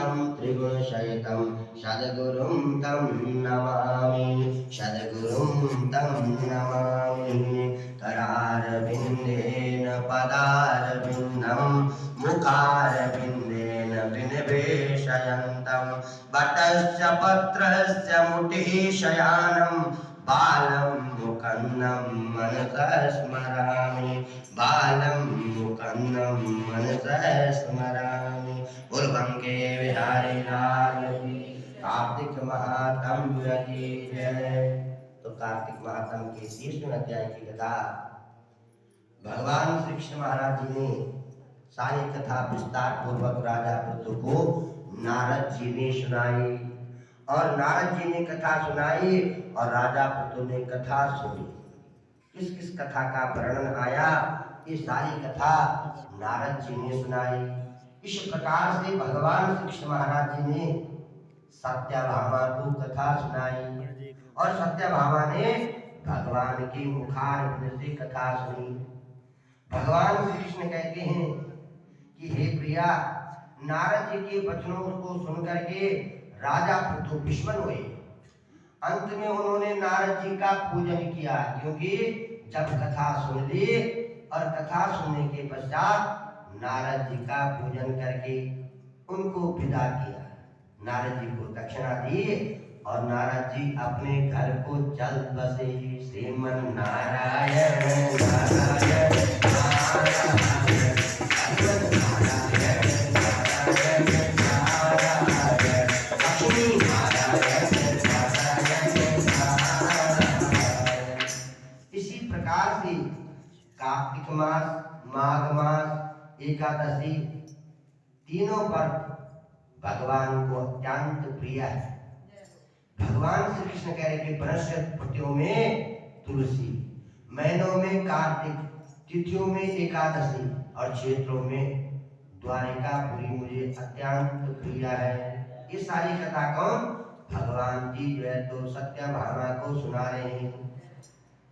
तं त्रिगुणशयितं सद्गुरुं तं नमामि सद्गुरुं तं नमामि करारविन्देन पदारविन्दं मुखारविन्देन विनिवेशयन्तं वटस्य पत्रस्य मुटिः शयानं बालं मुकन्नं मनसा स्मरामि बालं मुकन्नं मनसा स्मरामि पूर्वं के विहारी लाल की कार्तिक महात्म्य की जय। तो कार्तिक महात्म्य के 30वें अध्याय की कथा भगवान श्री कृष्ण महाराज जी ने सारी कथा विस्तार पूर्वक राजा पृथु को नारद जी ने सुनाई और नारद जी ने कथा सुनाई और राजा पृथु ने कथा सुनी। किस किस कथा का वर्णन आया ये सारी कथा नारद जी ने सुनाई। इस प्रकार से भगवान श्री कृष्ण महाराज जी ने सत्यभामा को कथा सुनाई और सत्यभामा ने भगवान की मुखारविंद से कथा सुनी। भगवान श्री कृष्ण कहते हैं कि हे प्रिया नारद जी के वचनों को सुनकर के राजा पृथु विस्मय हुए। अंत में उन्होंने नारद जी का पूजन किया क्योंकि जब कथा सुन ली और कथा सुनने के पश्चात नारद जी का पूजन करके उनको विदा किया। नारद जी को दक्षिणा दी और नारद जी अपने घर को चल बसे। श्रीमन नारायण नारायण इसी प्रकार से कार्तिक मास माघ मास एकादशी तीनों पर्व भगवान को अत्यंत प्रिय है। भगवान श्री कृष्ण कह रहे कि बृहस्पतियों में तुलसी, महीनों में कार्तिक, तिथियों में एकादशी और क्षेत्रों में द्वारिकापुरी मुझे अत्यंत प्रिय है। ये सारी कथा कौन भगवान जी जो है तो सत्यभामा को सुना रहे हैं।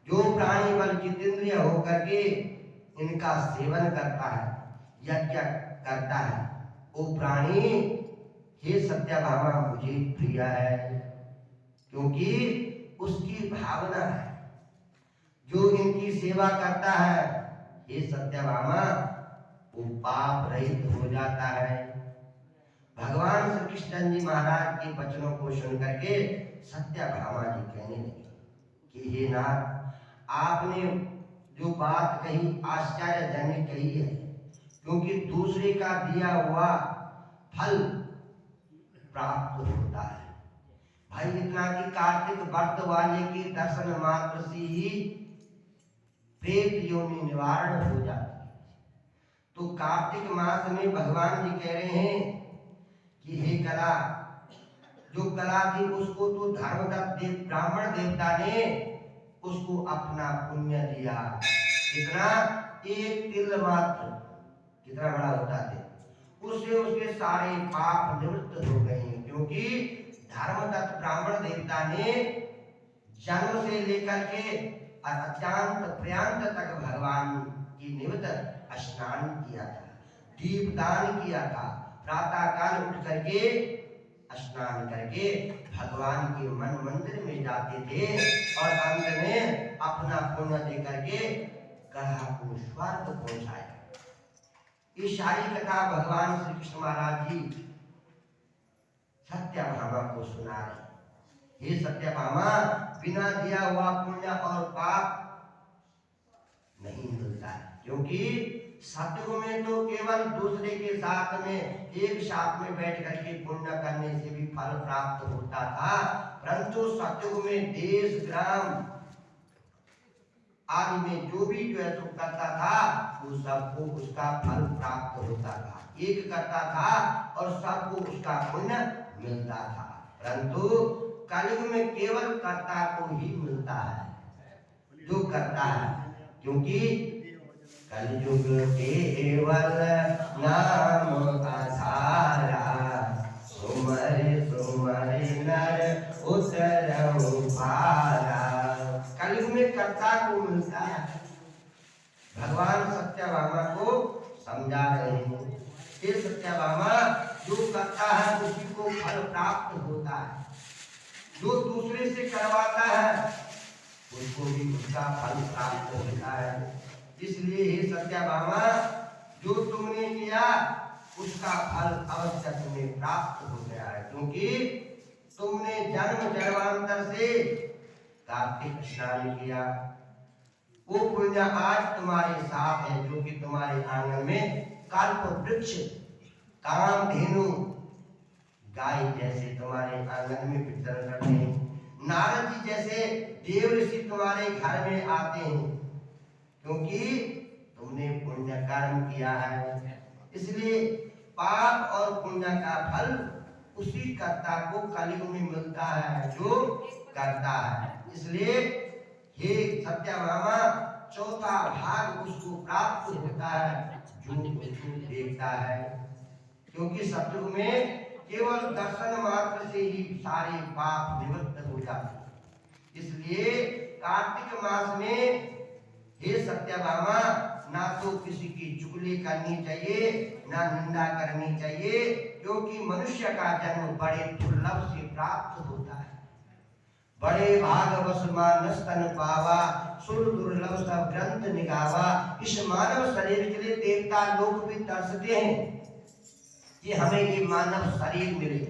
जो प्राणी बल जितेंद्रिय होकर के इनका सेवन करता है यज्ञ करता है वो प्राणी हे सत्यभामा मुझे प्रिय है क्योंकि उसकी भावना है। जो इनकी सेवा करता है हे सत्यभामा वो पाप रहित हो जाता है। भगवान श्री कृष्ण जी महाराज के वचनों को सुन करके सत्यभामा जी कहने लगे कि हे नाथ आपने जो बात कही आश्चर्यजनक कही है क्योंकि दूसरे का दिया हुआ फल प्राप्त होता है। भाई इतना कि कार्तिक व्रत वाले के दर्शन मात्र से ही प्रेत योनि निवारण हो जाती है। तो कार्तिक मास में भगवान जी कह रहे हैं कि हे कला जो कला थी उसको तो धर्मदत्त ब्राह्मण देवता ने उसको अपना पुण्य दिया। कितना एक तिल मात्र कितना बड़ा होता है उससे उसके सारे पाप निवृत्त हो गए क्योंकि धर्मदत्त ब्राह्मण देवता ने जन्म से लेकर के अत्यंत पर्यंत तक भगवान की निमित्त स्नान किया था, दीपदान किया था, प्रातः काल उठ करके स्नान करके भगवान के मन मंदिर में जाते थे और अंत में अपना पुण्य दे करके कहा को स्वर्ग पहुंचाया। ये सारी कथा भगवान श्री कृष्ण महाराज जी सत्यभामा को सुना रहे। हे सत्यभामा बिना दिया हुआ पुण्य और पाप नहीं मिलता है क्योंकि सतयुग में तो केवल दूसरे के साथ में एक साथ में बैठ करके पुण्य करने से भी फल प्राप्त होता था परंतु सतयुग में देश ग्राम आदि में जो भी जो है तो करता था वो सबको उसका फल प्राप्त होता था। एक करता था और सबको उसका पुण्य मिलता था परंतु कलयुग में केवल कर्ता को ही मिलता है जो करता है क्योंकि कलयुग केवल नाम आधारा सुमर सुमर नर उतरहु पारा। कलयुग में कर्ता को मिलता है। भगवान सत्यभामा को समझा रहे हैं। हे सत्यभामा जो करता है उसी को फल प्राप्त होता है, जो दूसरे से करवाता है उसको भी उसका फल प्राप्त होता है। इसलिए हे सत्याभामा, जो तुमने किया उसका फल अवश्य तुम्हें प्राप्त हो गया है, क्योंकि तुमने जन्म जन्मांतर से कार्तिक स्नान किया। वो पुण्य आज तुम्हारे साथ है, जो कि तुम्हारे आंगन में कल्प वृक्ष कामधेनु गाय जैसे तुम्हारे आंगन में विचरण करते हैं। नारद जी जैसे देव ऋषि तुम्हारे घर में आते हैं, क्योंकि तुमने पुण्य कर्म किया है। इसलिए पाप और पुण्य का फल उसी कर्ता को कलयुग में मिलता है जो करता है। इसलिए हे सत्याभामा, चौथा भाग उसको प्राप्त होता है जो उसको देखता है, क्योंकि सतयुग में केवल दर्शन मात्र से ही सारे पाप निवृत्त हो जाते हैं। इसलिए कार्तिक मास में हे सत्याभामा, ना तो किसी की चुगली करनी चाहिए, ना निंदा करनी चाहिए, क्योंकि मनुष्य का जन्म बड़े दुर्लभ से प्राप्त होता है। बड़े भागवश मानस तन पावा, सुर दुर्लभ सब ग्रंथ निगावा। इस मानव शरीर के लिए देवता लोग भी तरसते हैं कि हमें ये मानव शरीर मिले,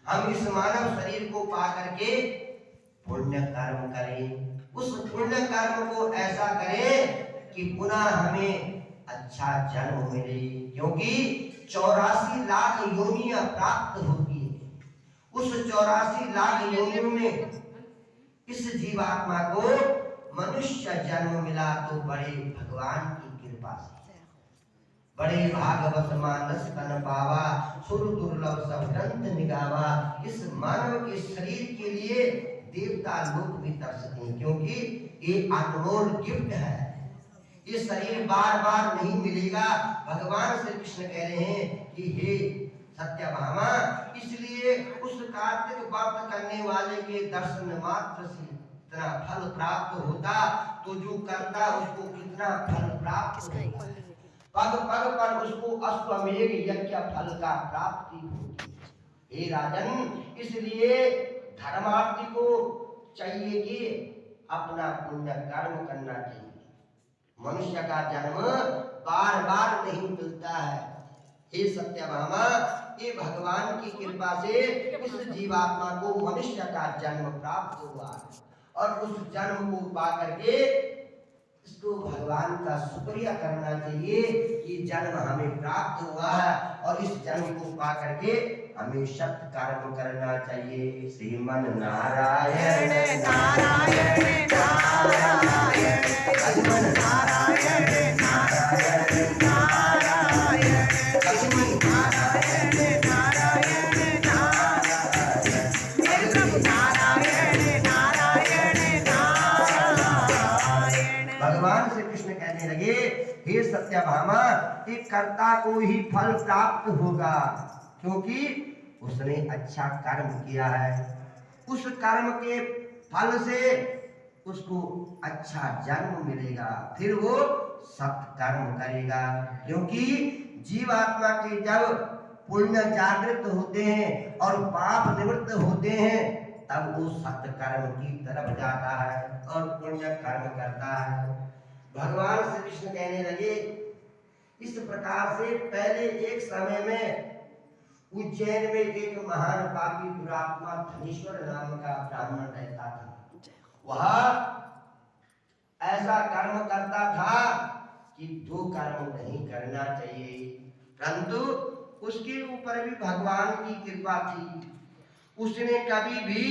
हम इस मानव शरीर को पा करके पुण्य कर्म करें, उस पुण्य कर्म को ऐसा करें कि पुनः हमें अच्छा जन्म मिले, क्योंकि 84 लाख योनियां प्राप्त होती है। उस 84 लाख योनियों में इस जीवात्मा को मनुष्य जन्म मिला तो बड़े भगवान की कृपा से। बड़े भागवत मानस तन पावा, सुर दुर्लभ सब ग्रंथ निगावा। इस मानव के शरीर के लिए देवता लोग भी तरसते हैं, क्योंकि ये अनमोल गिफ्ट है। ये शरीर बार बार नहीं मिलेगा। भगवान श्री कृष्ण कह रहे हैं कि हे सत्याभामा, इसलिए उस कार्तिक व्रत करने वाले के दर्शन मात्र से इतना फल प्राप्त होता, तो जो करता उसको कितना फल प्राप्त होता है। पग पग पर उसको अश्वमेध यज्ञ फल का प्राप्ति होती है। हे राजन, इसलिए धर्मार्थी को चाहिए कि अपना पुण्य कर्म करना चाहिए। मनुष्य का जन्म बार बार नहीं मिलता है। हे सत्याभामा, ये भगवान की कृपा से इस जीवात्मा को मनुष्य का जन्म प्राप्त हुआ है, और उस जन्म को पा करके इसको भगवान का शुक्रिया करना चाहिए कि जन्म हमें प्राप्त हुआ है, और इस जन्म को पा करके हमें सत्य कर्म करना चाहिए। श्रीमन नारायण नारायण नारायण, श्रीमन नारायण नारायण नारायण, श्रीमन नारायण नारायण नारायण, प्रभु नारायण नारायण नारायण। भगवान श्री कृष्ण कहने लगे, हे सत्याभामा, एक कर्ता को ही फल प्राप्त होगा, क्योंकि उसने अच्छा कर्म किया है। उस कर्म के फल से उसको अच्छा जन्म मिलेगा, फिर वो सत्य कर्म करेगा। क्योंकि जीवात्मा के जब पुण्य जागृत होते हैं और पाप निवृत्त होते हैं, तब वो सत्य कर्म की तरफ जाता है और पुण्य कर्म करता है। भगवान श्री कृष्ण कहने लगे, इस प्रकार से पहले एक समय में उज्जैन में एक महान पापी दुरात्मा धनेश्वर नाम का ब्राह्मण रहता था। वह ऐसा कर्म करता था कि जो कर्म नहीं करना चाहिए, परंतु उसके ऊपर भी भगवान की कृपा थी। उसने कभी भी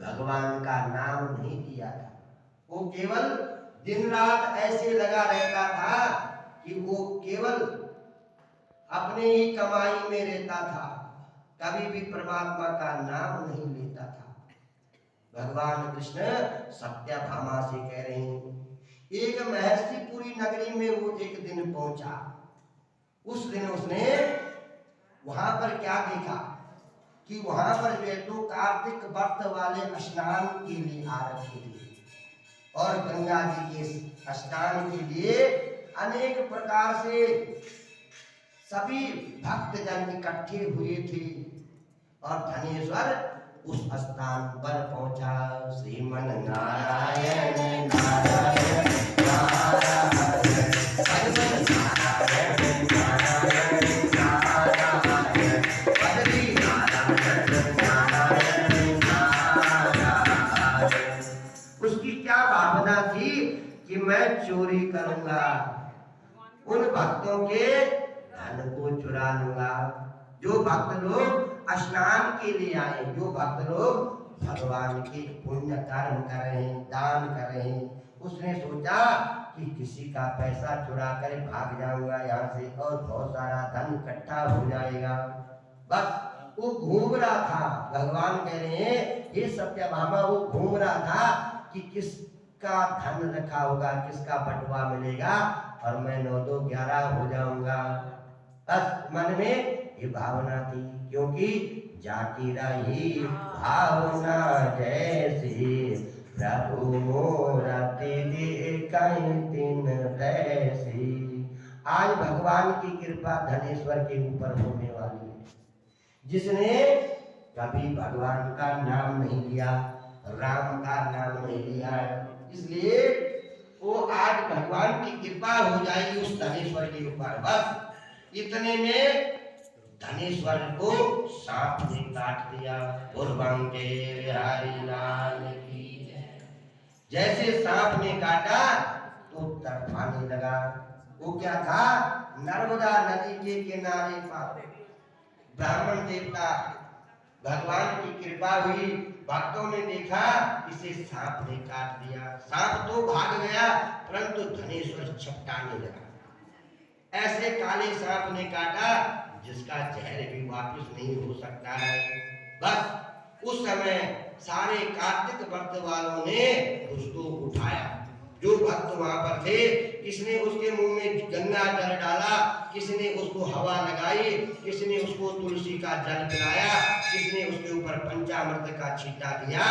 भगवान का नाम नहीं लिया था। वो केवल दिन रात ऐसे लगा रहता था कि वो केवल अपने ही कमाई में रहता था, कभी भी परमात्मा का नाम नहीं लेता था। भगवान कृष्ण सत्याभामा से कह रहे हैं, एक महर्षिपुरी नगरी में वो एक दिन पहुंचा। उस दिन उसने वहां पर क्या देखा कि वहां पर जो है तो कार्तिक व्रत वाले स्नान के लिए आ रखे थे, और गंगा जी के स्नान के लिए अनेक प्रकार से सभी भक्तजन इकट्ठे हुए थे और धनेश्वर उस स्थान पर पहुंचा। श्रीमन नारायण नारायण नारायण हनुमन नारायण नारायण नारायण बद्री नारायण नारायण नारायण। उसकी क्या भावना थी कि मैं चोरी करूंगा, उन भक्तों के धन को चुरा लूंगा। जो भक्त लोग स्नान के लिए आए, जो भक्त लोग भगवान के पुण्य कर्म कर रहे हैं, दान कर रहे हैं, उसने सोचा कि किसी का पैसा चुरा कर भाग जाऊंगा यहाँ से और बहुत सारा धन इकट्ठा हो जाएगा। बस वो घूम रहा था। भगवान कह रहे हैं हे सत्यभामा, वो घूम रहा था कि किसका धन रखा होगा, किसका बटवा मिलेगा और मैं 9-2-11 हो जाऊंगा। बस मन में ये भावना थी, क्योंकि जाती रही भावना जैसी प्रभु मोरा तेरे कहीं दिन तैसी। आज भगवान की कृपा धनेश्वर के ऊपर होने वाली है। जिसने कभी भगवान का नाम नहीं लिया, राम का नाम नहीं लिया, इसलिए वो आज भगवान की कृपा हो जाएगी उस धनेश्वर के ऊपर। बस इतने में धनेश्वर को सांप ने काट दिया। बुरबंके बिहारी लाल की जय। जैसे सांप ने काटा तो तड़पाने लगा। वो क्या था? नर्मदा नदी के किनारे पर ब्राह्मण देवता, भगवान की कृपा हुई, भक्तों ने देखा इसे सांप ने काट दिया। सांप तो भाग गया परंतु धनेश्वर छपटाने लगा। ऐसे काले सांप ने काटा जिसका जहर भी वापस नहीं हो सकता है। बस उस समय सारे कार्तिक व्रत वालों ने उसको उठाया। जो भक्त वहां पर थे, किसने उसके मुंह में गंगा जल डाला, किसने उसको हवा लगाई, किसने उसको तुलसी का जल पिलाया, किसने उसके ऊपर पंचामृत का छींटा दिया।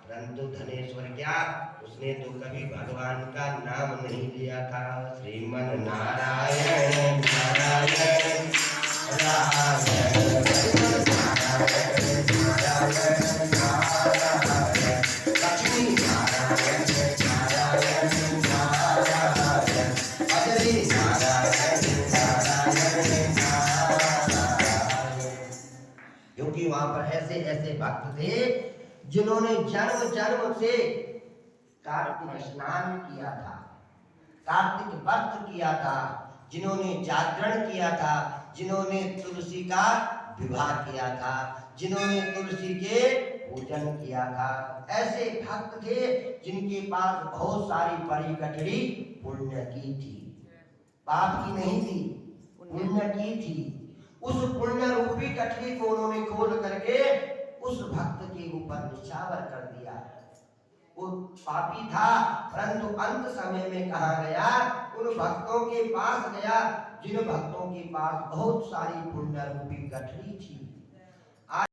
परंतु धनेश्वर क्या, उसने तो कभी भगवान का नाम नहीं लिया था। श्रीमन नारायण नारायण लक्ष्मी नारायण नारायण नारायण बद्री नारायण नारायण नारायण। क्योंकि वहां पर ऐसे ऐसे भक्त थे जिन्होंने जन्म जन्म से कार्तिक स्नान किया था, कार्तिक व्रत किया था, जिन्होंने जागरण किया था, जिन्होंने तुलसी का विवाह किया था, जिन्होंने तुलसी के पूजन किया था। ऐसे भक्त थे जिनके पास बहुत सारी बड़ी कटड़ी पुण्य की थी, पाप की नहीं थी, पुण्य की थी। उस पुण्य रूपी कटड़ी को उन्होंने खोल करके उस भक्त के ऊपर निछावर कर दिया। वो पापी था परंतु अंत समय में कहा गया, उन भक्तों के पास गया जिन भक्तों के पास बहुत सारी पुण्य रूपी गठरी थी।